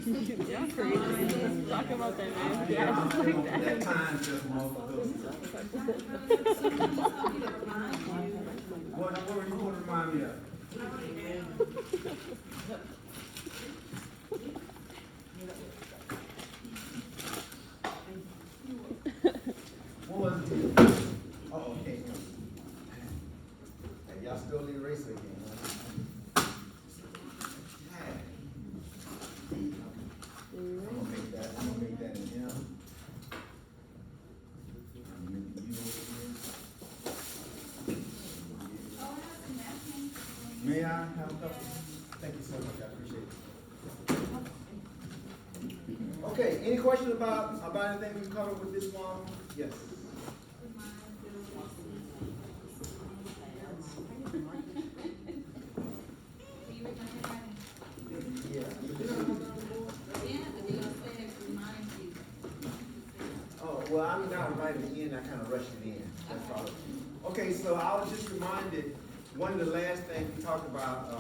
Yeah, crazy. Talk about that, man. Yeah, Yeah, just like that that. time just multiple. What you want to remind me of? What was it? Oh, okay. Hey, y'all still need a racer again, huh? I'm gonna make that in him. May I have a couple? Thank you so much, I appreciate it. Okay, any questions about anything we covered with this one? Yes. Oh, well, I'm not right at the end, I kind of rushed it in. That's probably. Okay, so I was just reminded, one of the last things we talked about,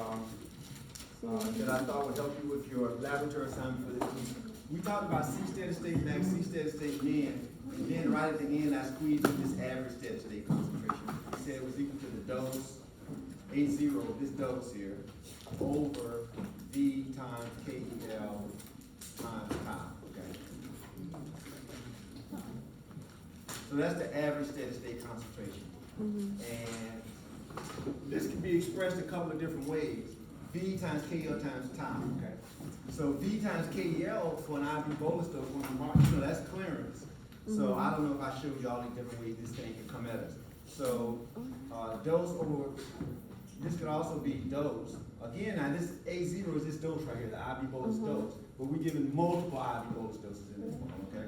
that I thought would help you with your laboratory assignment for this week. We talked about C steady state max, C steady state min, and then right at the end, I squeezed in this average steady state concentration. I said it was equal to the dose, A0, this dose here, over V times KEL times time, okay? So that's the average steady state concentration. And this can be expressed a couple of different ways. V times KL times time, okay? So V times KL for an IV bolus dose, that's clearance. So I don't know if I showed you all the different ways this thing can come at us. So dose over, this could also be dose. Again, now this A0 is this dose right here, the IV bolus dose. But we're giving multiple IV bolus doses in this one, okay?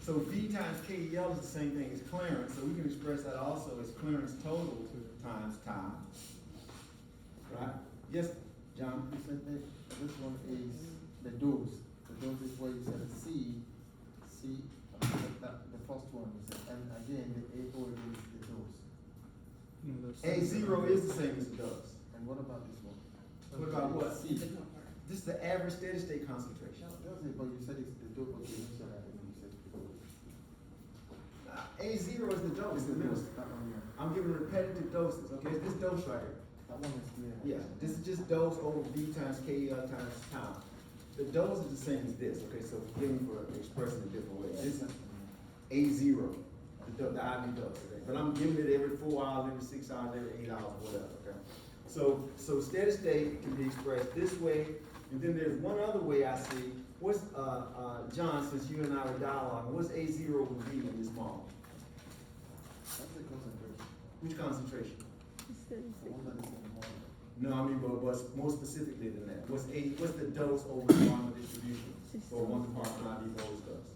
So V times KEL is the same thing as clearance. So we can express that also as clearance total times time. Right? Yes, John? You said that this one is the dose. The dose is where you said C, the first one you said, and again the A0 is the dose. A0 is the same as the dose. And what about this one? What about what? C. This is the average steady state concentration. Does it? But you said it's the dose. Okay, you said that. You said the dose. A0 is the dose. It's the Remember, dose. That one here. I'm giving repetitive doses, okay? It's this dose right here. That one is clear. Yeah, this is just dose over V times KL times time. The dose is the same as this, okay? So forgive me for expressing it a different way. This is A0, the IV dose, okay? But I'm giving it every 4 hours, every 6 hours, every 8 hours, whatever, okay? So steady state can be expressed this way, and then there's one other way I see. What's, John, since you and I were dialoguing, what's A0 would be in this model? That's the concentration. Which concentration? The one that is in the model. No, I mean, but more specifically than that. What's the dose over the normal distribution for one compartment IV bolus dose?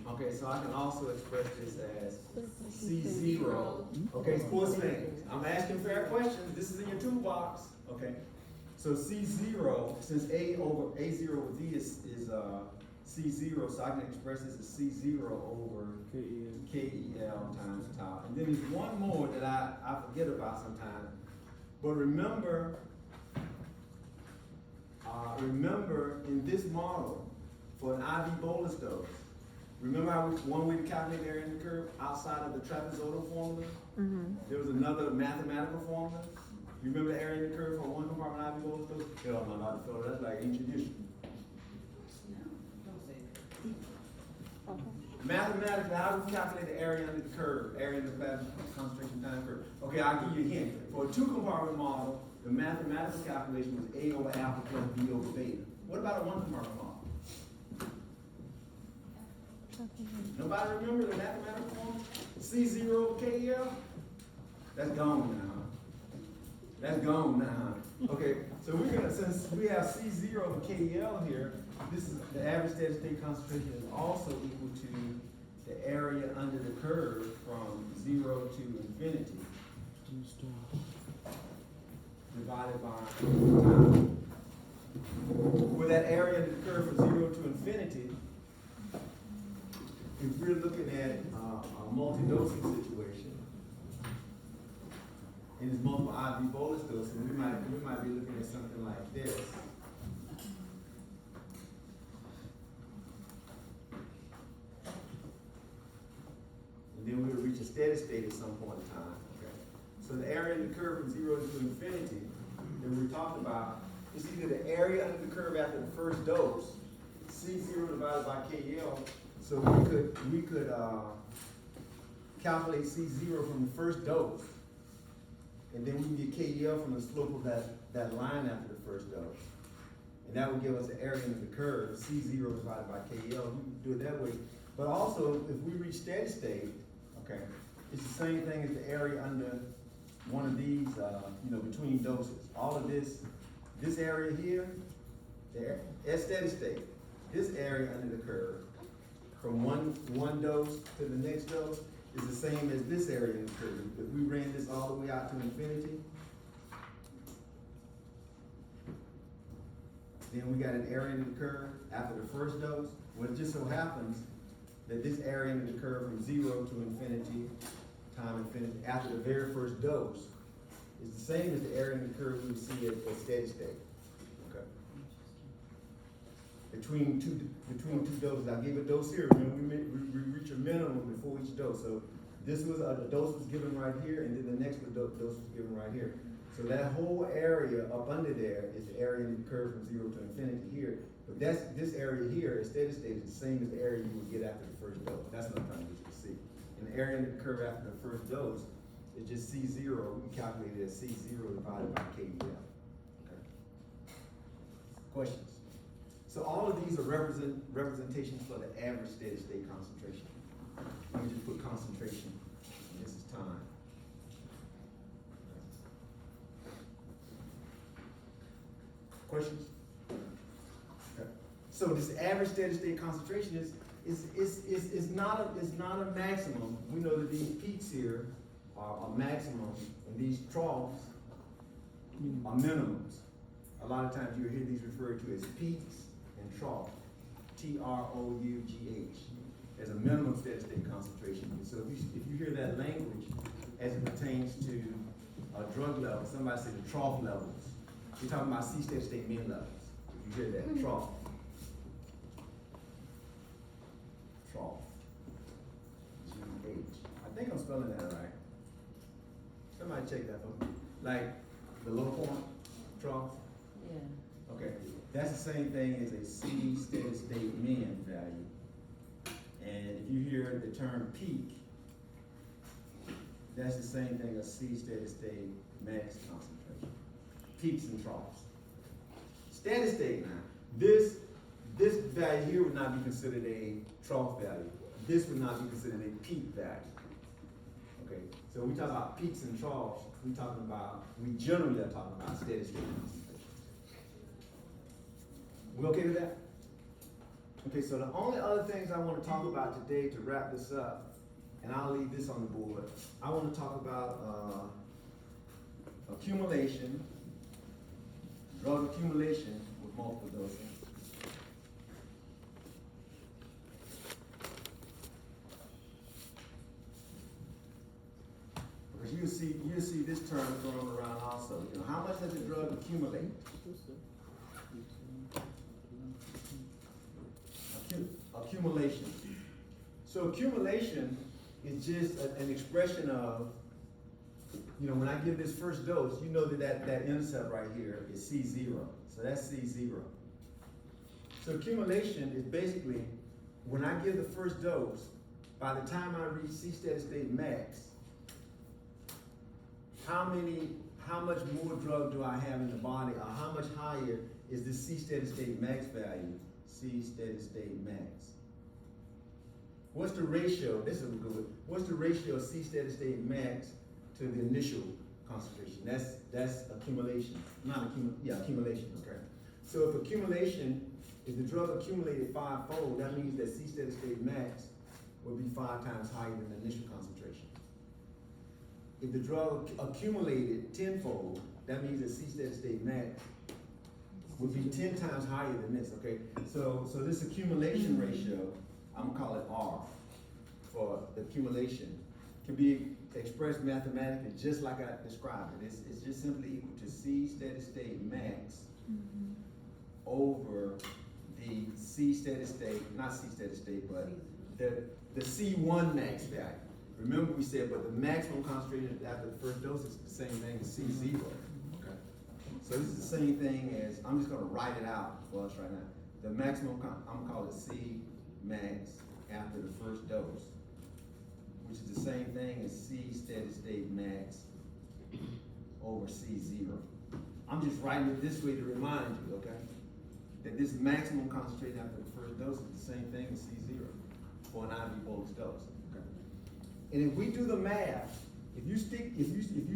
Okay, so I can also express this as C0. Okay, sports fans, I'm asking fair questions. This is in your toolbox. Okay, so C0, since A0 over V is C0, so I can express this as C0 over KEL times tau. And then there's one more that I forget about sometimes. But remember in this model, for an IV bolus dose, remember how one way to calculate the area under the curve outside of the trapezoidal formula? There was another mathematical formula. You remember the area under the curve for one compartment IV bolus dose? Hell no, not the that's like ancient history. Mathematically, how do we calculate the area under the curve, area under the plasma concentration time curve? Okay, I'll give you a hint. For a 2-compartment model, the mathematical calculation was A over alpha plus B over beta. What about a 1-compartment model? Nobody remember the mathematical formula? C0 KL? That's gone now. That's gone now. Okay, so we're gonna, since we have C0 over KL here, this is the average steady state concentration is also equal to the area under the curve from 0 to infinity divided by time. With that area under the curve from 0 to infinity, if we're looking at a multi-dosing situation, and it's multiple IV bolus doses, we might might be looking at something like this. And then we'll reach a steady state at some point in time, okay? So the area under the curve from 0 to infinity that we're talking about is either the area under the curve after the first dose, C0 divided by KL. So we could calculate C0 from the first dose, and then we can get KL from the slope of that line after the first dose. And that would give us the area under the curve, C0 divided by KL. We can do it that way. But also, if we reach steady state, okay, it's the same thing as the area under one of these, between doses. All of this area here, there, at steady state, this area under the curve, from one dose to the next dose, is the same as this area in the curve. If we ran this all the way out to infinity, then we got an area in the curve after the first dose. Well, it just so happens that this area in the curve from 0 to infinity, time infinity, after the very first dose, is the same as the area in the curve we would see at steady state. Okay. Between two doses, I gave a dose here. Remember, we reach a minimum before each dose. So this was a dose was given right here, and then the next dose was given right here. So that whole area up under there is the area in the curve from 0 to infinity here. But this area here at steady state is the same as the area you would get after the first dose. That's what I'm trying to get you to see. And the area in the curve after the first dose is just C0. We calculate it as C0 divided by KL. Okay. Questions? So all of these are representations for the average steady state concentration. Let me just put concentration. This is time. Questions? Okay. So this average steady state concentration is not a maximum. We know that these peaks here are maximum, and these troughs are minimums. A lot of times you'll hear these referred to as peaks and trough. TROUGH as a minimum steady state concentration. So if you hear that language as it pertains to drug levels, somebody say the trough levels. You're talking about C steady state mean levels. If you hear that, trough. Trough. GH. I think I'm spelling that right. Somebody check that for me. Like the low point, trough? Yeah. Okay. That's the same thing as a C steady state min value. And if you hear the term peak, that's the same thing as C steady state max concentration. Peaks and troughs. Steady state now. This value here would not be considered a trough value. This would not be considered a peak value. Okay, so we talk about peaks and troughs, we generally are talking about steady state concentration. We okay with that? Okay, so the only other things I want to talk about today to wrap this up, and I'll leave this on the board, I want to talk about accumulation, drug accumulation with multiple dosing. Because you'll see this term thrown around also. You know, how much does a drug accumulate? Accumulation. So accumulation is just an expression of, when I give this first dose, you know that intercept right here is C0. So that's C0. So accumulation is basically, when I give the first dose, by the time I reach C steady state max, how much more drug do I have in the body, or how much higher is this C steady state max value? C steady state max. What's the ratio? This is a good one. What's the ratio of C steady state max to the initial concentration? That's accumulation. Accumulation, okay. So if if the drug accumulated 5-fold, that means that C steady state max will be 5 times higher than the initial concentration. If the drug accumulated 10-fold, that means that C steady state max would be 10 times higher than this, okay? So this accumulation ratio, I'm gonna call it R for the accumulation, can be expressed mathematically, just like I described it. It's just simply equal to C steady state max over the C steady state, not C steady state, but the C1 max value. Remember we said, but the maximum concentration after the first dose is the same thing as C0. Okay. So this is the same thing as, I'm just gonna write it out for us right now. The maximum, I'm gonna call it C max after the first dose, which is the same thing as C steady state max over C0. I'm just writing it this way to remind you, okay? That this maximum concentration after the first dose is the same thing as C0 for an IV bolus dose, okay? And if we do the math, if you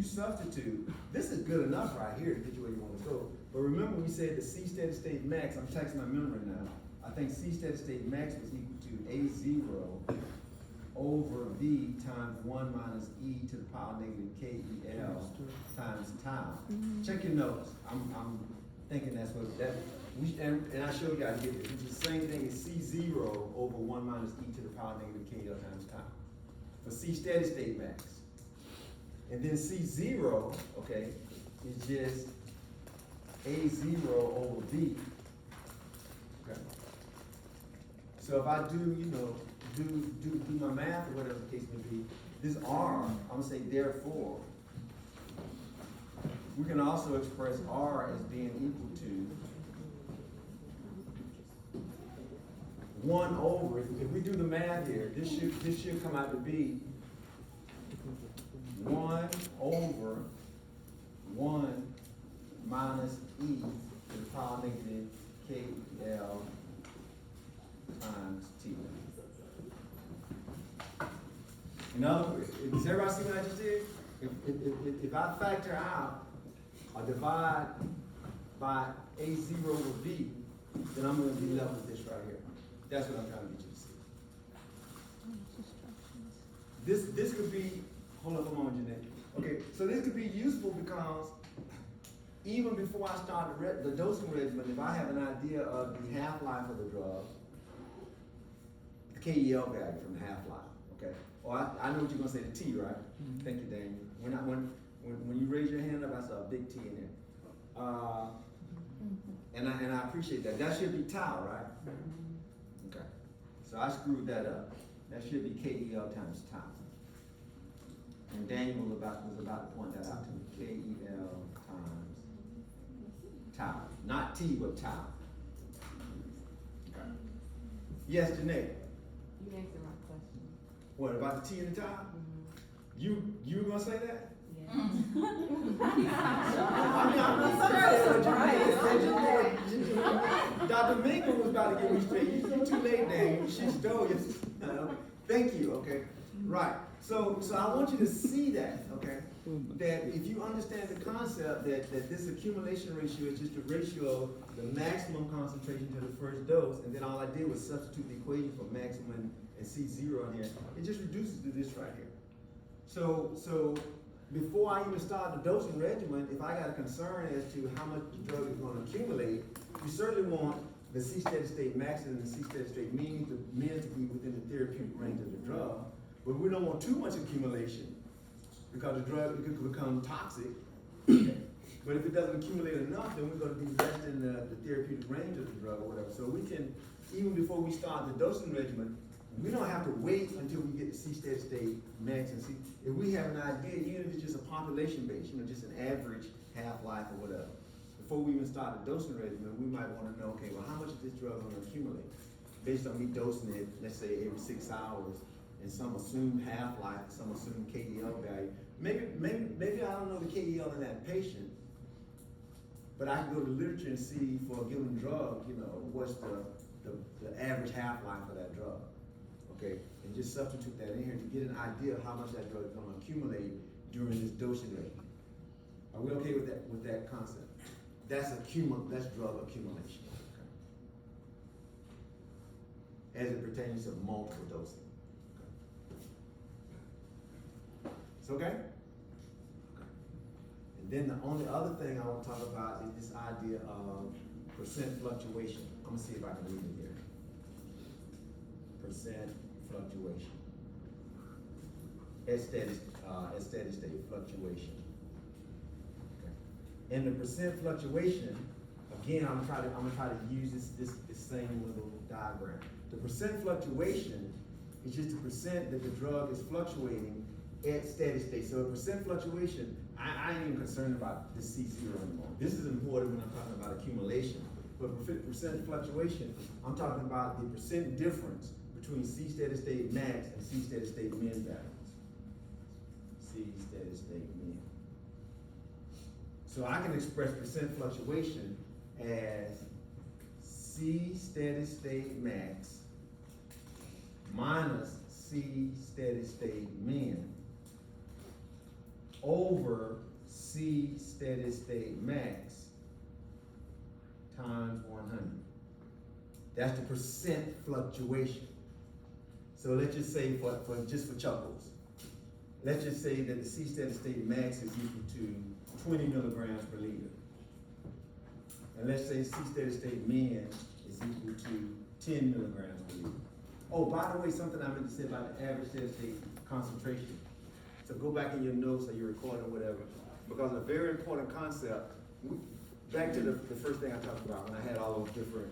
substitute, this is good enough right here to get you where you want to go. But remember we said the C steady state max, I'm texting my memory now. I think C steady state max was equal to A0 over V times 1 minus E to the power negative KEL times tau. Check your notes. I'm thinking that's what that, and I showed you how to get it. It's the same thing as C0 over 1 minus E to the power negative KEL times tau. For C steady state max. And then C0, okay, is just A0 over V. Okay. So if I do, do my math or whatever the case may be, this R, I'm gonna say therefore, we can also express R as being equal to 1 over, if we do the math here, this should come out to be 1 over 1 minus E to the power negative KEL times T. In other words, does everybody see what I just did? If I factor out or divide by A0 over V, then I'm going to be left with this right here. That's what I'm trying to get you to see. This could be, hold on a moment, Jeanette. Okay, so this could be useful because even before I start the dosing regimen, if I have an idea of the half-life of the drug, the KEL value from the half-life, okay? Or I know what you're gonna say, the T, right? Thank you, Daniel. When you raise your hand up, I saw a big T in there. And I appreciate that. That should be tau, right? Okay. So I screwed that up. That should be KEL times tau. And Daniel was about to point that out to me. KEL times tau. Not T, but tau. Okay. Yes, Janae. You answered my question. What, about the T and the tau? You were gonna say that? Yeah. Dr. Mingle was about to get me straight. You too late, Daniel. She stole you. Thank you, okay? Right. So I want you to see that, okay? That if you understand the concept that this accumulation ratio is just a ratio of the maximum concentration to the first dose, and then all I did was substitute the equation for maximum and C0 in here, it just reduces to this right here. So before I even start the dosing regimen, if I got a concern as to how much the drug is going to accumulate, you certainly want the C steady state max and the C steady state mean to be within the therapeutic range of the drug. But we don't want too much accumulation because the drug could become toxic. But if it doesn't accumulate enough, then we're going to be less than the therapeutic range of the drug or whatever. So we can, even before we start the dosing regimen, we don't have to wait until we get the C steady state max and C. If we have an idea, even if it's just a population base, just an average half-life or whatever, before we even start the dosing regimen, we might want to know, okay, well, how much is this drug going to accumulate? Based on me dosing it, let's say every 6 hours, and some assume half-life, some assume KEL value. Maybe I don't know the KEL in that patient, but I can go to the literature and see for a given drug, what's the average half-life of that drug. Okay, and just substitute that in here to get an idea of how much that drug is going to accumulate during this dosing regimen. Are we okay with that concept? That's drug accumulation. Okay. As it pertains to multiple dosing. Okay. It's okay? And then the only other thing I want to talk about is this idea of percent fluctuation. I'm gonna see if I can read it here. Percent fluctuation. At steady, at steady state fluctuation. Okay. And the percent fluctuation, again, I'm gonna try to use this same little diagram. The percent fluctuation is just the percent that the drug is fluctuating at steady state. So a percent fluctuation, I ain't even concerned about this C0 anymore. This is important when I'm talking about accumulation. But percent fluctuation, I'm talking about the percent difference between C steady state max and C steady state min values. C steady state min. So I can express percent fluctuation as C steady state max minus C steady state min over C steady state max times 100. That's the percent fluctuation. So let's just say just for chuckles, let's just say that the C steady state max is equal to 20 milligrams per liter. And let's say C steady state min is equal to 10 milligrams per liter. Oh, by the way, something I meant to say about the average steady state concentration. So go back in your notes or your recording or whatever, because a very important concept, back to the first thing I talked about when I had all those different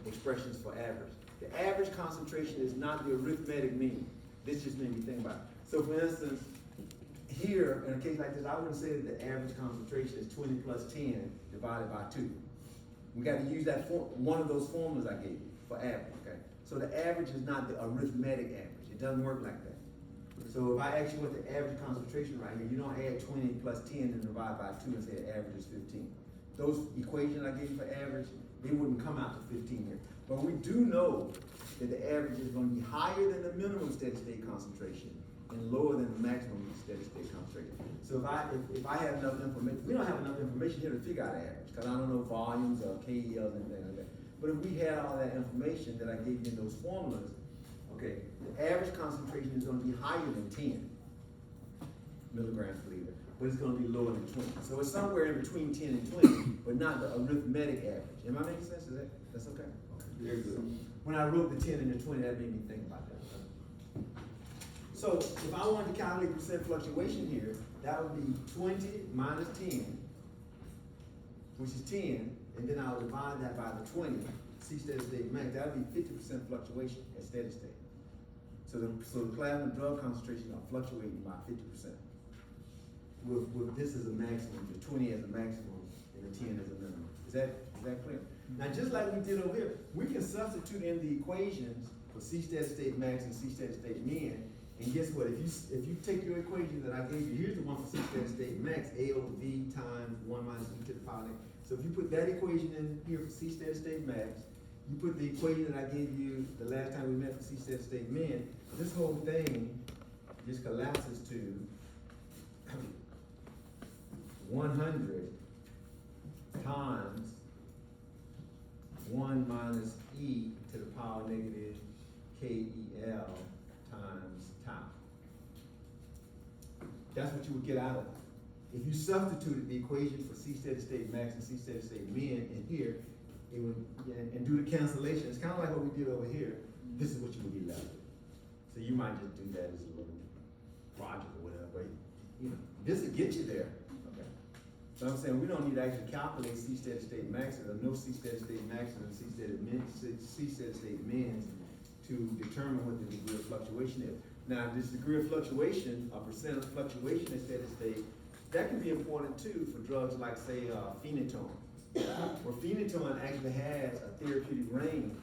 expressions for average. The average concentration is not the arithmetic mean. This just made me think about it. So for instance, here, in a case like this, I wouldn't say that the average concentration is 20 plus 10 divided by 2. We got to use that one of those formulas I gave you for average, okay? So the average is not the arithmetic average. It doesn't work like that. So if I ask you what the average concentration right here, you don't add 20 plus 10 and divide by 2 and say the average is 15. Those equations I gave you for average, they wouldn't come out to 15 here. But we do know that the average is going to be higher than the minimum steady state concentration and lower than the maximum steady state concentration. So if I have enough information, we don't have enough information here to figure out the average, because I don't know volumes or KELs and anything like that. But if we had all that information that I gave you in those formulas, okay, the average concentration is going to be higher than 10 milligrams per liter, but it's going to be lower than 20. So it's somewhere in between 10 and 20, but not the arithmetic average. Am I making sense? That's okay? Very good. When I wrote the 10 and the 20, that made me think about that. So if I wanted to calculate percent fluctuation here, that would be 20 minus 10, which is 10, and then I would divide that by the 20, C steady state max. That would be 50% fluctuation at steady state. So the plasma drug concentrations are fluctuating by 50%. With this as a maximum, the 20 as a maximum, and the 10 as a minimum. Is that clear? Now, just like we did over here, we can substitute in the equations for C steady state max and C steady state min. And guess what? If you take your equation that I gave you, here's the one for C steady state max, A over V times 1 minus E to the power negative. So if you put that equation in here for C steady state max, you put the equation that I gave you the last time we met for C steady state min, this whole thing just collapses to 100 times 1 minus E to the power negative KEL times tau. That's what you would get out of it. If you substituted the equation for C steady state max and C steady state min in here, it would, and do the cancellation, it's kind of like what we did over here, this is what you would be left with. So you might just do that as a little project or whatever, but this will get you there. Okay. So I'm saying we don't need to actually calculate C steady state maxes or no C steady state maxes and C steady state mins to determine what the degree of fluctuation is. Now, this degree of fluctuation, a percent of fluctuation at steady state, that can be important too for drugs like, say, phenytoin. Where phenytoin actually has a therapeutic range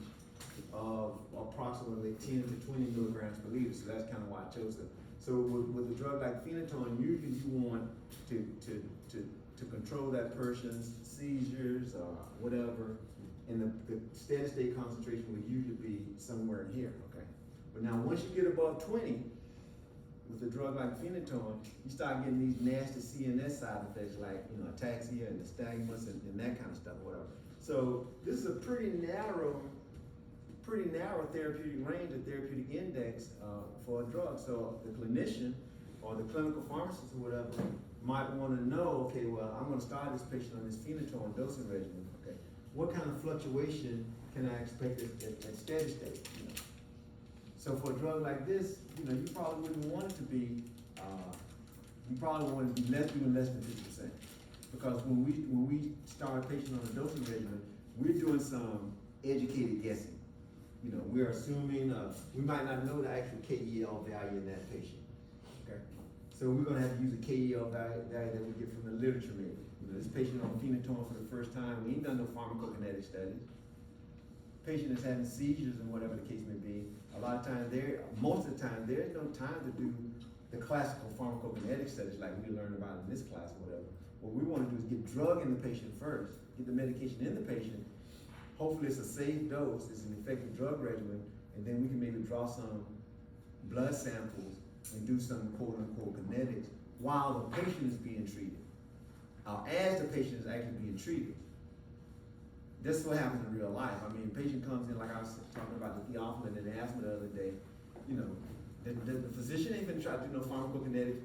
of approximately 10 to 20 milligrams per liter, so that's kind of why I chose it. So with a drug like phenytoin, usually you want to control that person's seizures or whatever, and the steady state concentration would usually be somewhere in here, okay? But now once you get above 20, with a drug like phenytoin, you start getting these nasty CNS side effects like ataxia and nystagmus and that kind of stuff, whatever. So this is a pretty narrow therapeutic range, a therapeutic index for a drug. So the clinician or the clinical pharmacist or whatever might want to know, okay, well, I'm going to start this patient on this phenytoin dosing regimen. Okay, what kind of fluctuation can I expect at steady state? So for a drug like this, you probably wouldn't want it to be you probably want to be doing less than 50%. Because when we start a patient on a dosing regimen, we're doing some educated guessing. You know, we're assuming, we might not know the actual KEL value in that patient, okay? So we're gonna have to use a KEL value that we get from the literature maybe. You know, this patient on phenytoin for the first time, we ain't done no pharmacokinetic studies. Patient is having seizures and whatever the case may be. A lot of times most of the time, there's no time to do the classical pharmacokinetic studies like we learned about in this class or whatever. What we wanna do is get drug in the patient first, get the medication in the patient. Hopefully it's a safe dose, it's an effective drug regimen, and then we can maybe draw some blood samples and do some quote-unquote kinetics while the patient is being treated. As the patient is actually being treated. This is what happens in real life. I mean, a patient comes in, like I was talking about the theophylline and the asthma the other day, you know, the physician ain't gonna try to do no pharmacokinetics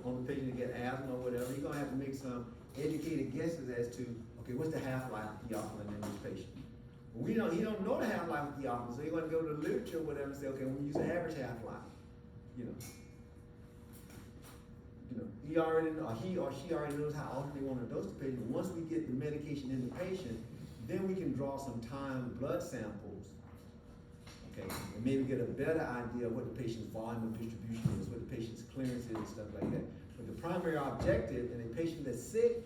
on the patient to get asthma or whatever. He's gonna have to make some educated guesses as to, okay, what's the half-life of theophylline in this patient? He don't know the half-life of theophylline, so he's gonna go to the literature or whatever and say, okay, we use an average half-life, you know. He or she already knows how often they want to dose the patient. Once we get the medication in the patient, then we can draw some timed blood samples, okay, and maybe get a better idea of what the patient's volume of distribution is, what the patient's clearance is, and stuff like that. But the primary objective in a patient that's sick,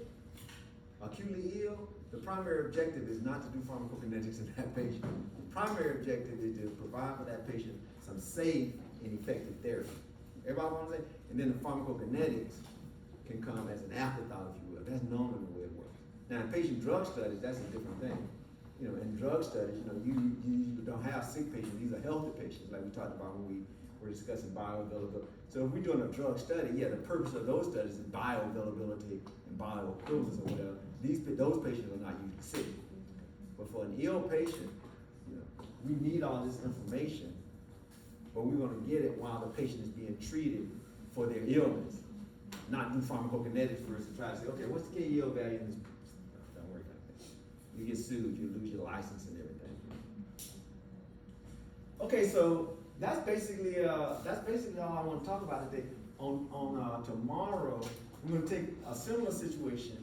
acutely ill, the primary objective is not to do pharmacokinetics in that patient. The primary objective is to provide for that patient some safe and effective therapy. Everybody want to say? And then the pharmacokinetics can come as an afterthought, if you will. That's normally the way it works. Now, in patient drug studies, that's a different thing. You know, in drug studies, you know, you don't have sick patients. These are healthy patients, like we talked about when we were discussing bioavailability. So if we're doing a drug study, yeah, the purpose of those studies is bioavailability and bioequivalence or whatever. Those patients are not usually sick. But for an ill patient, you know, we need all this information, but we're gonna get it while the patient is being treated for their illness. Not do pharmacokinetics first and try to say, okay, what's the KEL value in this? Don't worry about that. You get sued, you lose your license and everything. Okay, so that's basically all I want to talk about today. On tomorrow, we're going to take a similar situation,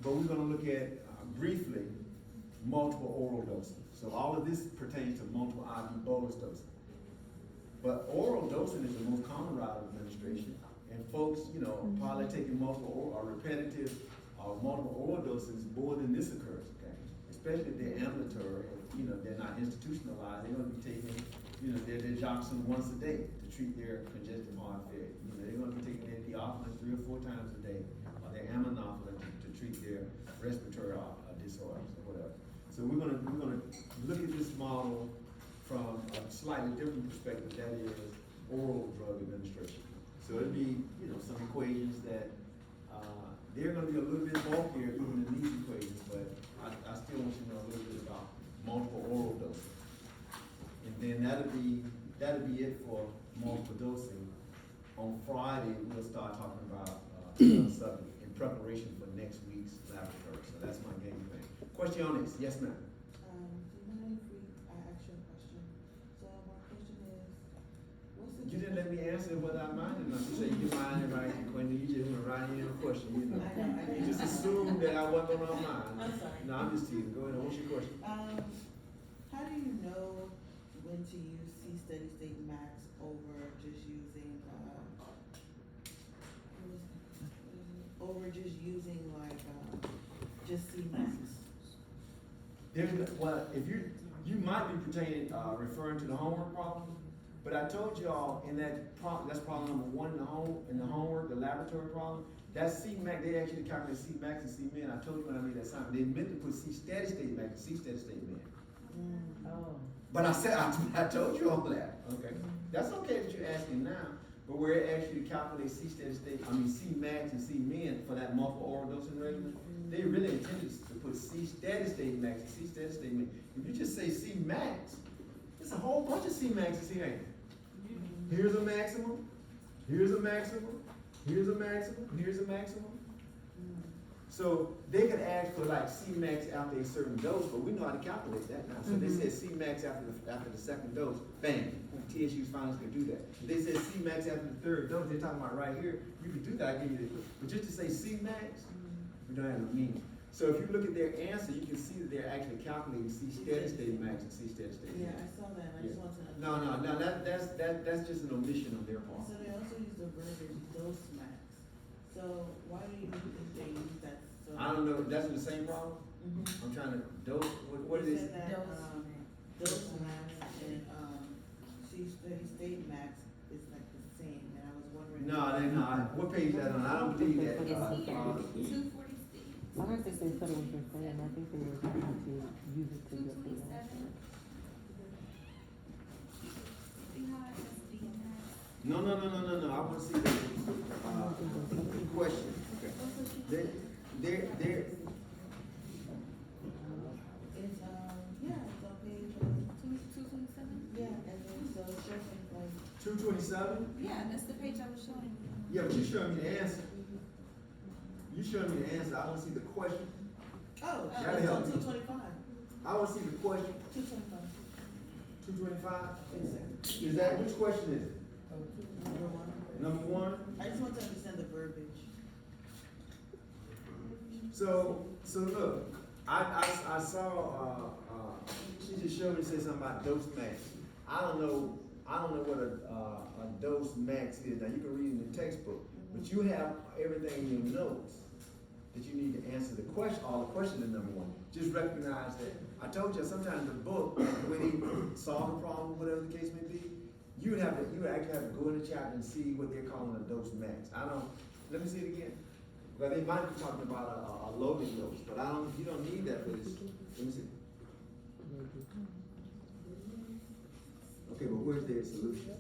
but we're going to look at briefly multiple oral dosing. So all of this pertains to multiple IV bolus dosing. But oral dosing is the most common route of administration, and folks, you know, probably taking multiple oral or repetitive or multiple oral doses more than this occurs. Okay, especially if they're ambulatory, you know, they're not institutionalized. They're going to be taking, you know, their Joxin once a day to treat their congestive heart failure. You know, they're going to be taking their theophylline 3 or 4 times a day, or their aminophylline to treat their respiratory disorders or whatever. So we're going to look at this model from a slightly different perspective, that is oral drug administration. So it'll be, you know, some equations that they're going to be a little bit bulkier even in these equations, but I still want you to know a little bit about multiple oral dosing. And then that'll be it for multiple dosing. On Friday, we'll start talking about subject in preparation for next week's laboratory. So that's my game plan. Question on this? Yes, ma'am. Do you mind if I ask you a question? So my question is, what's the You didn't let me answer whether I minded or not. You said you mind it right, Quentin. You just went right in a question, you know. I know. You just assumed that I wasn't on my mind. I'm sorry. No, I'm just teasing. Go ahead. What's your question? How do you know when to use C steady state max over just using just C max? Well, if you might be referring to the homework problem, but I told y'all in that problem, that's problem number 1 in the homework, the laboratory problem. That's C max. They actually calculate C max and C min. I told you when I made that assignment. They meant to put C steady state max and C steady state min. Oh. But I told you all that. Okay, that's okay that you're asking now. But where it actually calculates C steady state, C max and C min for that multiple oral dosing regimen, they really intended to put C steady state max and C steady state min. If you just say C max, it's a whole bunch of C maxes here, ain't it? Here's a maximum, here's a maximum, here's a maximum, here's a maximum. So they could ask for like C-max after a certain dose, but we know how to calculate that now. So they said C-max after the second dose, bang, TSU's finally gonna do that. If they said C-max after the third dose, they're talking about right here, you could do that, I give you the, but just to say C-max, we don't have no meaning. So if you look at their answer, you can see that they're actually calculating C steady state max and C steady state Yeah, max. I saw that, and I just wanted to. No, that's just an omission on their part. So they also use the verbiage dose max. So why do you think they use that? So I don't know, that's the same problem? Mhm. I'm trying to, dose, what They is it? said that, dose max and, C steady state max is like the same, and I was wondering. No, they're not. What page is that on? I don't believe that. It's here, 246, I don't think they said it was the same, I think they were trying to use it to get the. 227. See how it is being asked? No, I wanna see the question. Okay. They're, It's, yeah, it's on page, 227? yeah, and then so it's showing like, 227? Yeah, that's the page I was showing you. Yeah, but you showing me the answer. You showing me the answer, I wanna see the question. oh, That'll it's help on me. 225. I wanna see the question, 225. 225? Yes, sir. Is that, which question is it? Number one. Number one? I just want to understand the verbiage. So look, I saw, she just showed me, said something about dose max. I don't know what a dose max is. Now, you can read in the textbook, but you have everything in your notes that you need to answer the question, all the questions in number one. Just recognize that. I told you, sometimes the book, the way they solve the problem, whatever the case may be, you would actually have to go in the chapter and see what they're calling a dose max. Let me see it again. Well, they might be talking about a loading dose, but you don't need that for this. Let me see. Okay, but where's their solution?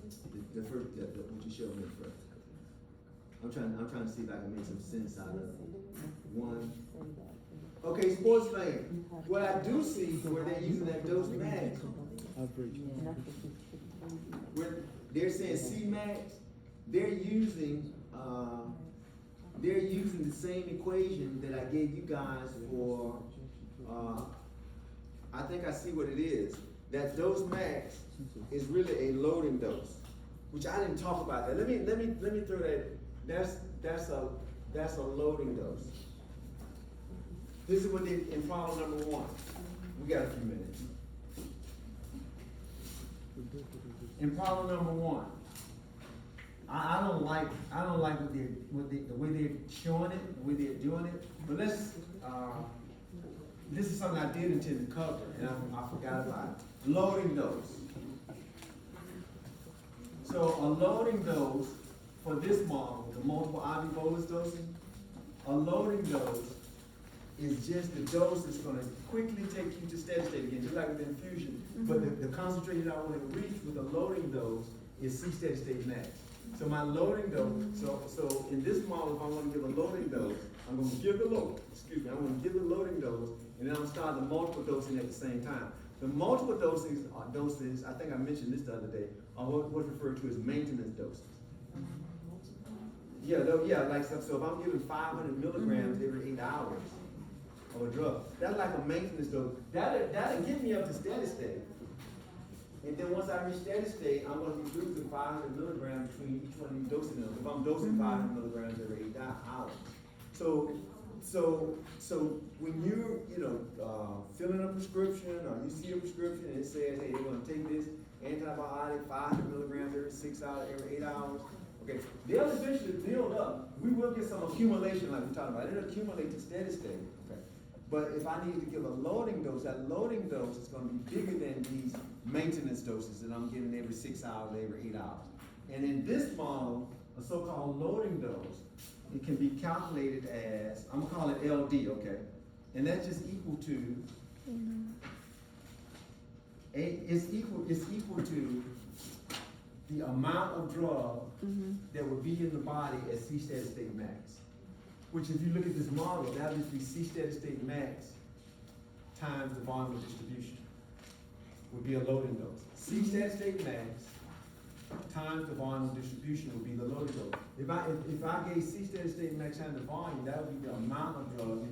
The first, what you showed me first. I'm trying to see if I can make some sense out of it. One. Okay, sports fan. What I do see where they're using that dose max, where they're saying C max, they're using the same equation that I gave you guys for, I think I see what it is. That dose max is really a loading dose, which I didn't talk about that. Let me throw that. That's a loading dose. This is what they, in problem number one. We got a few minutes. In problem number one, I don't like the way they're showing it, the way they're doing it. But this is something I did intend to cover, and I forgot about it. Loading dose. So a loading dose for this model, the multiple IV bolus dosing, a loading dose is just the dose that's gonna quickly take you to steady state again, just like with infusion. But the concentration I want to reach with a loading dose is C steady state max. So my loading dose, so in this model, if I want to give a loading dose, I'm going to give the I'm going to give the loading dose, and then I'm going to start the multiple dosing at the same time. The multiple doses, I think I mentioned this the other day, are what's referred to as maintenance doses. Yeah, like, so if I'm giving 500 milligrams every 8 hours of a drug, that's like a maintenance dose. That'll get me up to steady state. And then once I reach steady state, I'm gonna be losing 500 milligrams between each one of these dosing levels. If I'm dosing 500 milligrams every 8 hours. So when you're, filling a prescription, or you see a prescription and it says, hey, you're gonna take this antibiotic 500 milligrams every 6 hours, every 8 hours. Okay, they'll eventually build up. We will get some accumulation like we're talking about. It'll accumulate to steady state. Okay. But if I need to give a loading dose, that loading dose is going to be bigger than these maintenance doses that I'm giving every 6 hours, every 8 hours. And in this model, a so-called loading dose, it can be calculated as, I'm going to call it LD, okay? And that's just equal to, it's equal to the amount of drug that would be in the body at C steady state max. Which, if you look at this model, that would just be C steady state max times the volume of distribution would be a loading dose. C steady state max times the volume of distribution would be the loading dose. If I gave C steady state max times the volume, that would be the amount of drug,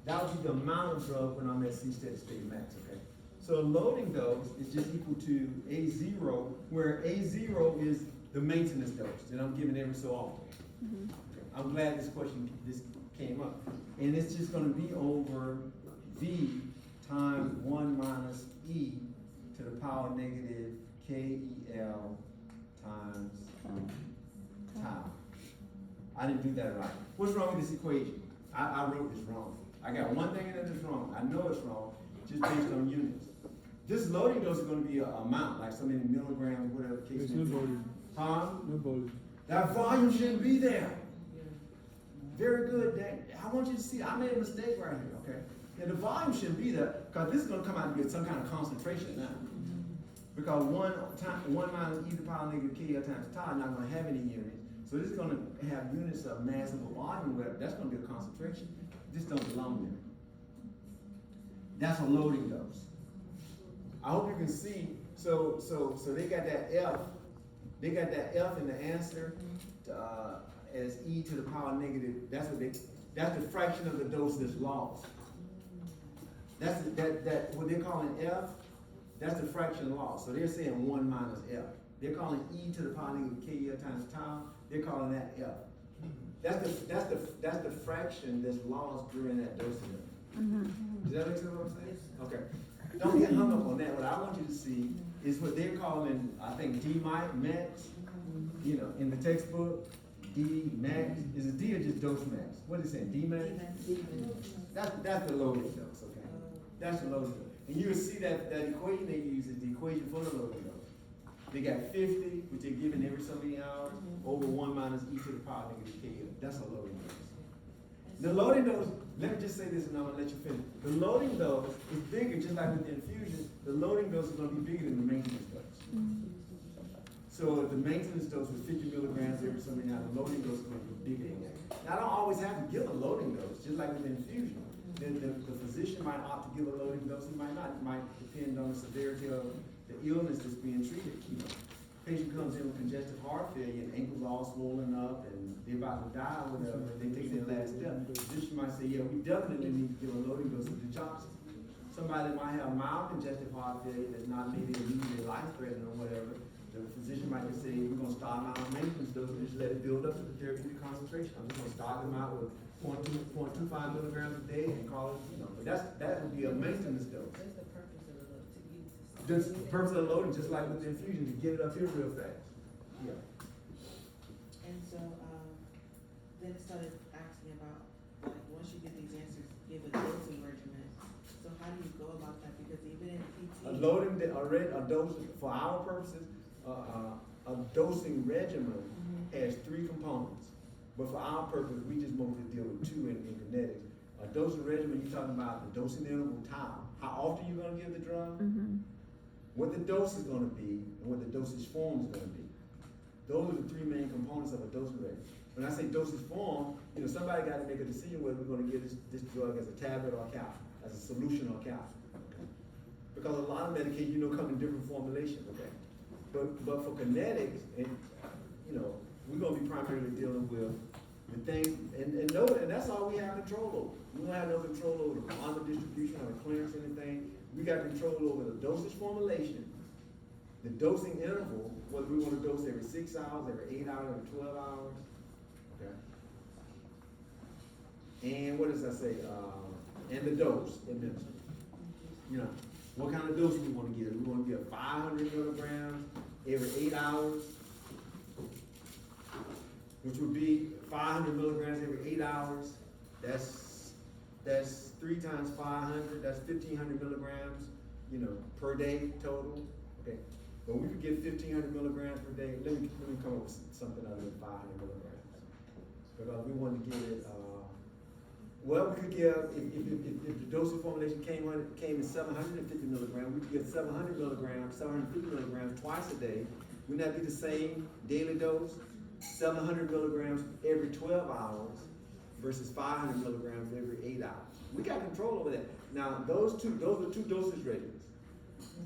that would be the amount of drug when I'm at C steady state max, okay? So a loading dose is just equal to A0, where A0 is the maintenance dose that I'm giving every so often. Okay. I'm glad this came up. And it's just gonna be over V times 1 minus E to the power negative KEL times tau. I didn't do that right. What's wrong with this equation? I wrote this wrong. I got one thing in it that's wrong. I know it's wrong, just based on units. This loading dose is gonna be an amount, like so many milligrams, whatever the case may be. Huh? No volume. That volume shouldn't be there. Very good, Dan. I want you to see, I made a mistake right here, okay? Yeah, the volume shouldn't be there, because this is gonna come out to be some kind of concentration now. Because 1 minus e to the power negative KL times tau is not gonna have any units. So this is gonna have units of mass over volume, whatever. That's gonna be a concentration. This don't belong there. That's a loading dose. I hope you can see, so they got that F. They got that F in the answer, as e to the power negative. That's the fraction of the dose that's lost. That's what they're calling F. That's the fraction lost. So they're saying 1 minus F. They're calling e to the power negative KL times tau. They're calling that F. That's the fraction that's lost during that dosing. Does that make sense what I'm saying? Okay. Don't get hung up on that. What I want you to see is what they're calling, I think, D max. You know, in the textbook, D max. Is it D or just dose max? What is it saying? D max? That's the loading dose, okay? That's the loading dose. And you will see that equation they use is the equation for the loading dose. They got 50, which they're given every so many hours, over 1 minus e to the power negative KL. That's a loading dose. The loading dose, let me just say this and I'm gonna let you finish. The loading dose is bigger, just like with the infusion, the loading dose is gonna be bigger than the maintenance dose. So if the maintenance dose was 50 milligrams every so many hours, the loading dose is gonna be bigger than that. Now, I don't always have to give a loading dose, just like with the infusion. The physician might opt to give a loading dose, he might not. It might depend on the severity of the illness that's being treated. You know, patient comes in with congestive heart failure and ankles all swollen up and they're about to die or whatever, they take their last step. The physician might say, yeah, we definitely need to give a loading dose of digoxin. Somebody that might have mild congestive heart failure that's not maybe immediately life-threatening or whatever, the physician might just say, we're gonna start them out with maintenance dose and just let it build up to the therapeutic concentration. I'm just gonna start them out with 0.25 milligrams a day and call it, you know, but that would be a maintenance dose. What's the purpose of the load, to use this? Just the purpose of the loading, just like with the infusion, to get it up here real fast. Yeah. And so, then it started asking about, like, once you get these answers, give a dosing regimen. So how do you go about that? Because even in PT. A loading, a dose, for our purposes, a dosing regimen has 3 components. But for our purpose, we just mostly deal with 2 in kinetics. A dosing regimen, you're talking about the dosing interval time. How often you're gonna give the drug? What the dose is gonna be, and what the dosage form is gonna be. Those are the 3 main components of a dosing regimen. When I say dosage form, you know, somebody got to make a decision whether we're gonna give this drug as a tablet or a capsule, as a solution or a capsule. Okay? Because a lot of medication, you know, come in different formulations, okay? But for kinetics, and you know, we're gonna be primarily dealing with the things, and that's all we have control over. We don't have no control over the volume of distribution or the clearance, anything. We got control over the dosage formulation, the dosing interval, whether we want to dose every 6 hours, every 8 hours, every 12 hours. Okay. And what does that say? And the dose administered. You know, what kind of dose we want to give? We want to give 500 milligrams every 8 hours, which would be 500 milligrams every 8 hours. That's 3 times 500. That's 1,500 milligrams, you know, per day total. Okay, but we could give 1,500 milligrams per day. Let me come up with something other than 500 milligrams, because we want to give it. Well, we could give, if the dosing formulation came in 750 milligrams, we could give 700 milligrams, 750 milligrams twice a day. Wouldn't that be the same daily dose? 700 milligrams every 12 hours versus 500 milligrams every 8 hours. We got control over that. Now, those are 2 dosage regimens.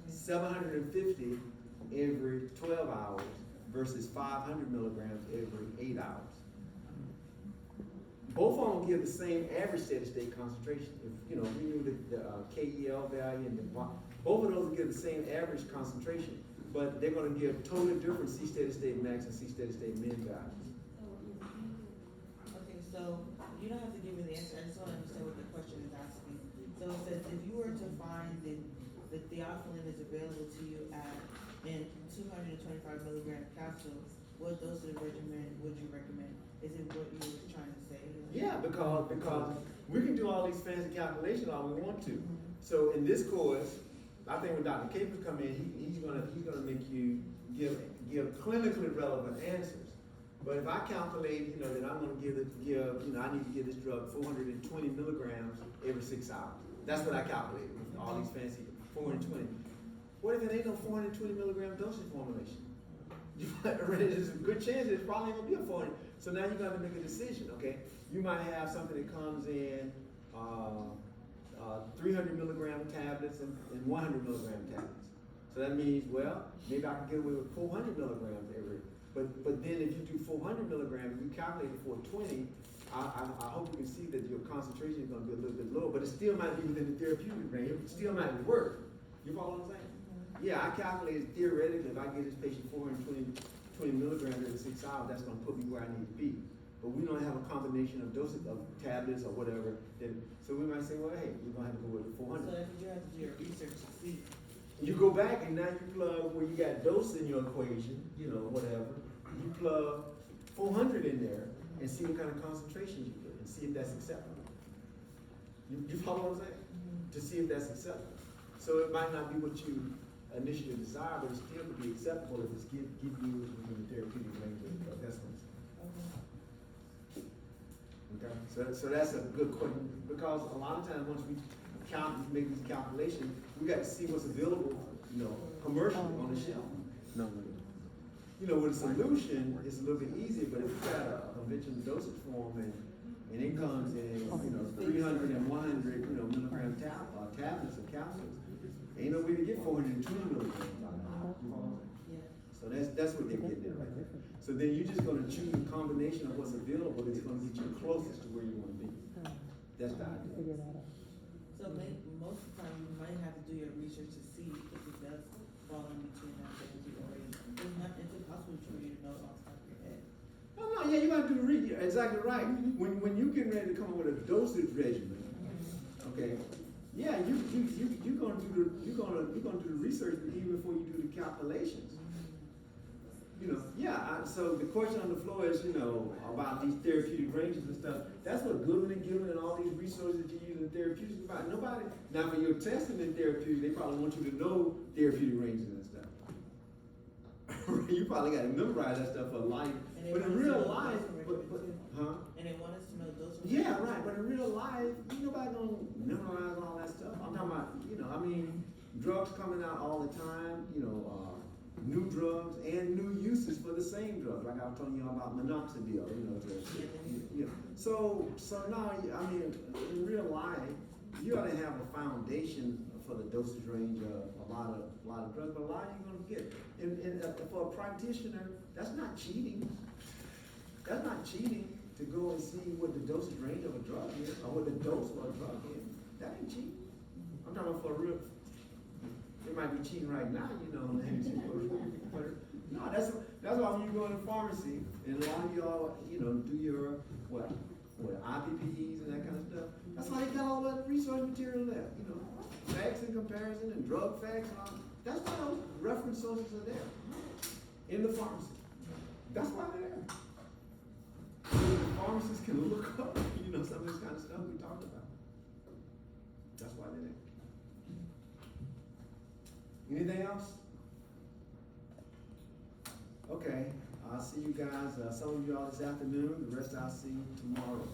750 every 12 hours versus 500 milligrams every 8 hours. Both of them give the same average steady state concentration. If, you know, we knew the KEL value and both of those give the same average concentration, but they're gonna give totally different C steady state max and C steady state min values. Okay, so you don't have to give me the answer, I just wanna understand what the question is asking. So it says, if you were to find that the theophylline is available to you in 225 milligram capsules, what dosage regimen would you recommend? Is it what you were trying to say? Yeah, because we can do all these fancy calculations all we want to. So in this course, I think when Dr. Capers come in, he's gonna make you give clinically relevant answers. But if I calculate, you know, that I'm gonna I need to give this drug 420 milligrams every 6 hours. That's what I calculate with all these fancy 420. What if it ain't no 420 milligram dosage formulation? There's a good chance it's probably gonna be a 40. So now you gotta make a decision, okay? You might have something that comes in 300 milligram tablets and 100 milligram tablets. So that means, well, maybe I can get away with 400 milligrams every. But then if you do 400 milligrams, you calculate it 420. I hope you can see that your concentration is gonna be a little bit lower, but it still might be within the therapeutic range. It still might work. You follow what I'm saying? Yeah, I calculated theoretically if I give this patient 420 milligrams every 6 hours, that's gonna put me where I need to be. But we don't have a combination of doses of tablets or whatever. So we might say, well, hey, we're gonna have to go with the 400. So then you have to do your research to see. You go back and now you plug where you got dose in your equation, you know, whatever. You plug 400 in there and see what kind of concentrations you get and see if that's acceptable. You follow what I'm saying? To see if that's acceptable. So it might not be what you initially desire, but it still could be acceptable if it's give you within the therapeutic range of decimals. Okay, so that's a good question, because a lot of times once we make these calculations, we got to see what's available, you know, commercially on the shelf. No. You know, with a solution, it's a little bit easier, but if you got a conventional dosage form and it comes in, you know, 300 and 100, you know, milligram tablets or capsules, ain't no way to get 420 milligrams. Yeah. So that's what they're getting at right there. So then you're just gonna choose a combination of what's available that's gonna get you closest to where you wanna be. That's the idea. Figure that out. So most of the time, you might have to do your research to see if it does fall in between that therapy range. It's impossible for you to know off the top of your head. No, yeah, you gotta do the you're exactly right. When you getting ready to come up with a dosage regimen, okay, yeah, you're gonna do the research even before you do the calculations. You know, yeah, so the question on the floor is, you know, about these therapeutic ranges and stuff. That's what Goodman and Gilman and all these resources that you use in therapeutics about. Nobody, now for your testing in therapeutics, they probably want you to know therapeutic ranges and stuff. You probably got to memorize that stuff for life. But in real life, huh? And they want us to know those. Yeah, right. But in real life, nobody gonna memorize all that stuff. I'm talking about, you know, I mean, drugs coming out all the time, you know, new drugs and new uses for the same drugs. Like I was telling you about minoxidil, you know. So now, I mean, in real life, you ought to have a foundation for the dosage range of a lot of drugs, but a lot you're gonna get. And for a practitioner, that's not cheating. That's not cheating to go and see what the dosage range of a drug is, or what the dose of a drug is. That ain't cheating. I'm talking about for real. They might be cheating right now, you know. But no, that's why when you go in the pharmacy, and a lot of y'all, you know, do your what IPPs and that kind of stuff. That's why they got all that research material there, you know, facts and comparison and drug facts and all. That's why those reference sources are there in the pharmacy. That's why they're there. So the pharmacists can look up, you know, some of this kind of stuff we talked about. That's why they're there. Anything else? Okay, I'll see you guys, some of you all this afternoon, the rest I'll see you tomorrow.